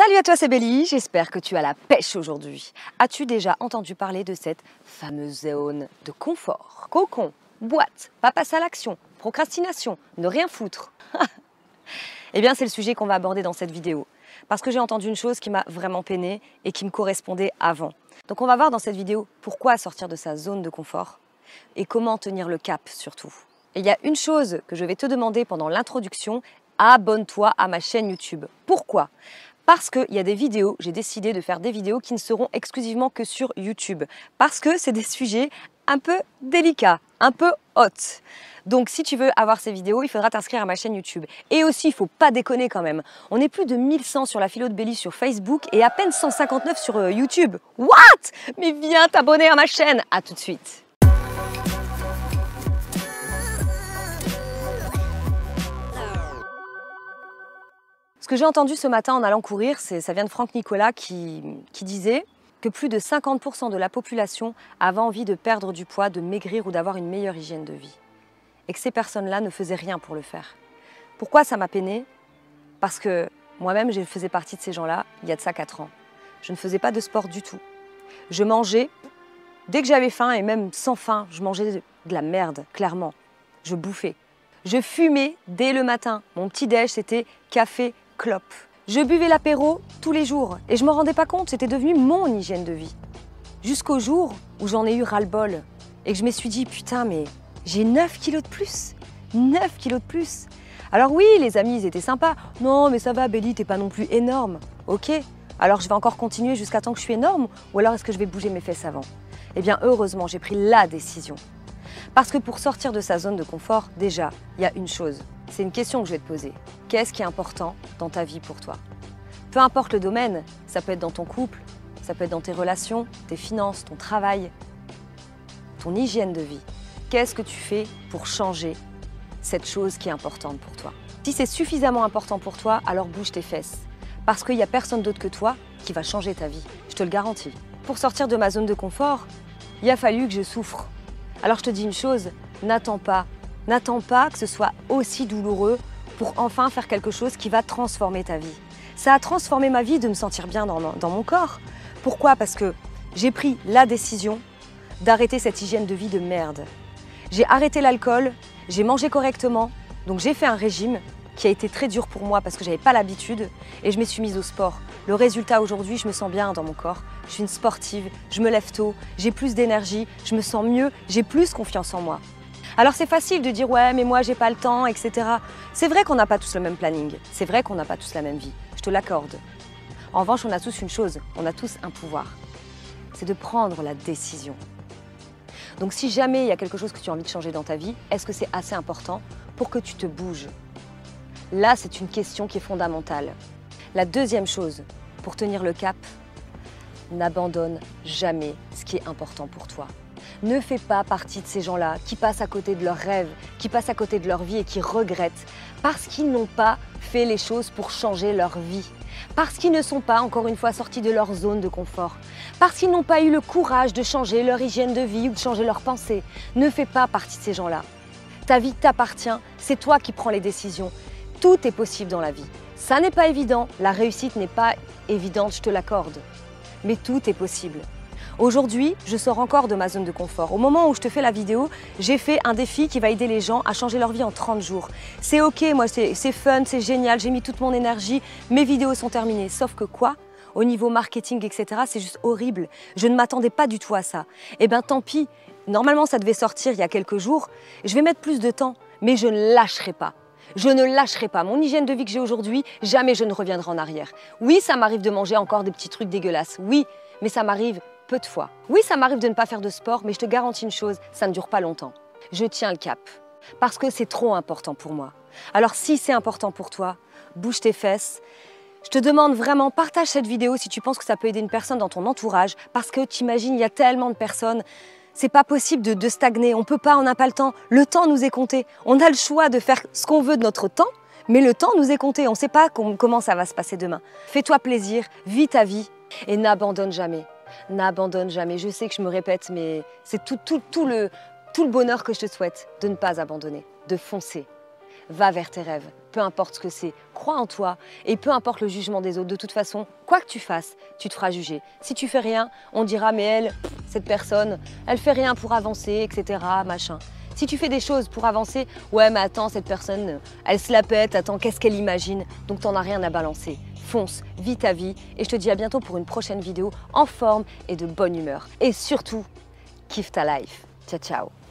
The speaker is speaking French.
Salut à toi, c'est Bélie, j'espère que tu as la pêche aujourd'hui. As-tu déjà entendu parler de cette fameuse zone de confort? Cocon, boîte, pas passer à l'action, procrastination, ne rien foutre. Eh bien, c'est le sujet qu'on va aborder dans cette vidéo. Parce que j'ai entendu une chose qui m'a vraiment peinée et qui me correspondait avant. Donc on va voir dans cette vidéo pourquoi sortir de sa zone de confort et comment tenir le cap surtout. Et il y a une chose que je vais te demander pendant l'introduction, abonne-toi à ma chaîne YouTube. Pourquoi ? Parce qu'il y a des vidéos, j'ai décidé de faire des vidéos qui ne seront exclusivement que sur YouTube. Parce que c'est des sujets un peu délicats, un peu hot. Donc si tu veux avoir ces vidéos, il faudra t'inscrire à ma chaîne YouTube. Et aussi, il ne faut pas déconner quand même. On est plus de 1100 sur la philo de Bélie sur Facebook et à peine 159 sur YouTube. What? Mais viens t'abonner à ma chaîne. À tout de suite. Ce que j'ai entendu ce matin en allant courir, ça vient de Franck Nicolas qui disait que plus de 50% de la population avait envie de perdre du poids, de maigrir ou d'avoir une meilleure hygiène de vie. Et que ces personnes-là ne faisaient rien pour le faire. Pourquoi ça m'a peinée? Parce que moi-même, je faisais partie de ces gens-là il y a de ça 4 ans. Je ne faisais pas de sport du tout. Je mangeais, dès que j'avais faim et même sans faim, je mangeais de la merde, clairement. Je bouffais. Je fumais dès le matin. Mon petit-déj, c'était café, clope. Je buvais l'apéro tous les jours et je ne me rendais pas compte, c'était devenu mon hygiène de vie. Jusqu'au jour où j'en ai eu ras-le-bol et que je me suis dit, putain, mais j'ai 9 kilos de plus. 9 kilos de plus. Alors oui, les amis, ils étaient sympas. Non, mais ça va, Bélie, t'es pas non plus énorme. Ok, alors je vais encore continuer jusqu'à temps que je suis énorme ou alors est-ce que je vais bouger mes fesses avant? Eh bien, heureusement, j'ai pris la décision. Parce que pour sortir de sa zone de confort, déjà, il y a une chose. C'est une question que je vais te poser. Qu'est-ce qui est important dans ta vie pour toi? Peu importe le domaine, ça peut être dans ton couple, ça peut être dans tes relations, tes finances, ton travail, ton hygiène de vie. Qu'est-ce que tu fais pour changer cette chose qui est importante pour toi? Si c'est suffisamment important pour toi, alors bouge tes fesses. Parce qu'il n'y a personne d'autre que toi qui va changer ta vie. Je te le garantis. Pour sortir de ma zone de confort, il a fallu que je souffre. Alors je te dis une chose, n'attends pas que ce soit aussi douloureux pour enfin faire quelque chose qui va transformer ta vie. Ça a transformé ma vie de me sentir bien dans mon corps. Pourquoi? Parce que j'ai pris la décision d'arrêter cette hygiène de vie de merde. J'ai arrêté l'alcool, j'ai mangé correctement, donc j'ai fait un régime qui a été très dur pour moi parce que j'avais pas l'habitude et je me suis mise au sport. Le résultat aujourd'hui, je me sens bien dans mon corps. Je suis une sportive, je me lève tôt, j'ai plus d'énergie, je me sens mieux, j'ai plus confiance en moi. Alors c'est facile de dire ouais mais moi j'ai pas le temps, etc. C'est vrai qu'on n'a pas tous le même planning, c'est vrai qu'on n'a pas tous la même vie, je te l'accorde. En revanche, on a tous une chose, on a tous un pouvoir, c'est de prendre la décision. Donc si jamais il y a quelque chose que tu as envie de changer dans ta vie, est-ce que c'est assez important pour que tu te bouges? Là, c'est une question qui est fondamentale. La deuxième chose, pour tenir le cap, n'abandonne jamais ce qui est important pour toi. Ne fais pas partie de ces gens-là qui passent à côté de leurs rêves, qui passent à côté de leur vie et qui regrettent parce qu'ils n'ont pas fait les choses pour changer leur vie, parce qu'ils ne sont pas, encore une fois, sortis de leur zone de confort, parce qu'ils n'ont pas eu le courage de changer leur hygiène de vie ou de changer leurs pensées. Ne fais pas partie de ces gens-là. Ta vie t'appartient, c'est toi qui prends les décisions. Tout est possible dans la vie. Ça n'est pas évident, la réussite n'est pas évidente, je te l'accorde. Mais tout est possible. Aujourd'hui, je sors encore de ma zone de confort. Au moment où je te fais la vidéo, j'ai fait un défi qui va aider les gens à changer leur vie en 30 jours. C'est ok, moi c'est fun, c'est génial, j'ai mis toute mon énergie, mes vidéos sont terminées. Sauf que quoi? Au niveau marketing, etc., c'est juste horrible. Je ne m'attendais pas du tout à ça. Eh bien tant pis, normalement ça devait sortir il y a quelques jours. Je vais mettre plus de temps, mais je ne lâcherai pas. Je ne lâcherai pas. Mon hygiène de vie que j'ai aujourd'hui, jamais je ne reviendrai en arrière. Oui, ça m'arrive de manger encore des petits trucs dégueulasses. Oui, mais ça m'arrive peu de fois. Oui, ça m'arrive de ne pas faire de sport, mais je te garantis une chose, ça ne dure pas longtemps. Je tiens le cap. Parce que c'est trop important pour moi. Alors si c'est important pour toi, bouge tes fesses. Je te demande vraiment, partage cette vidéo si tu penses que ça peut aider une personne dans ton entourage. Parce que t'imagines, il y a tellement de personnes. C'est pas possible de stagner, on peut pas, on n'a pas le temps. Le temps nous est compté. On a le choix de faire ce qu'on veut de notre temps, mais le temps nous est compté. On ne sait pas comment ça va se passer demain. Fais-toi plaisir, vis ta vie et n'abandonne jamais. N'abandonne jamais. Je sais que je me répète, mais c'est tout le bonheur que je te souhaite de ne pas abandonner, de foncer. Va vers tes rêves, peu importe ce que c'est, crois en toi et peu importe le jugement des autres. De toute façon, quoi que tu fasses, tu te feras juger. Si tu fais rien, on dira mais elle, cette personne, elle fait rien pour avancer, etc. machin. Si tu fais des choses pour avancer, ouais mais attends, cette personne, elle se la pète, attends, qu'est-ce qu'elle imagine? Donc t'en as rien à balancer. Fonce, vis ta vie et je te dis à bientôt pour une prochaine vidéo en forme et de bonne humeur. Et surtout, kiffe ta life. Ciao, ciao.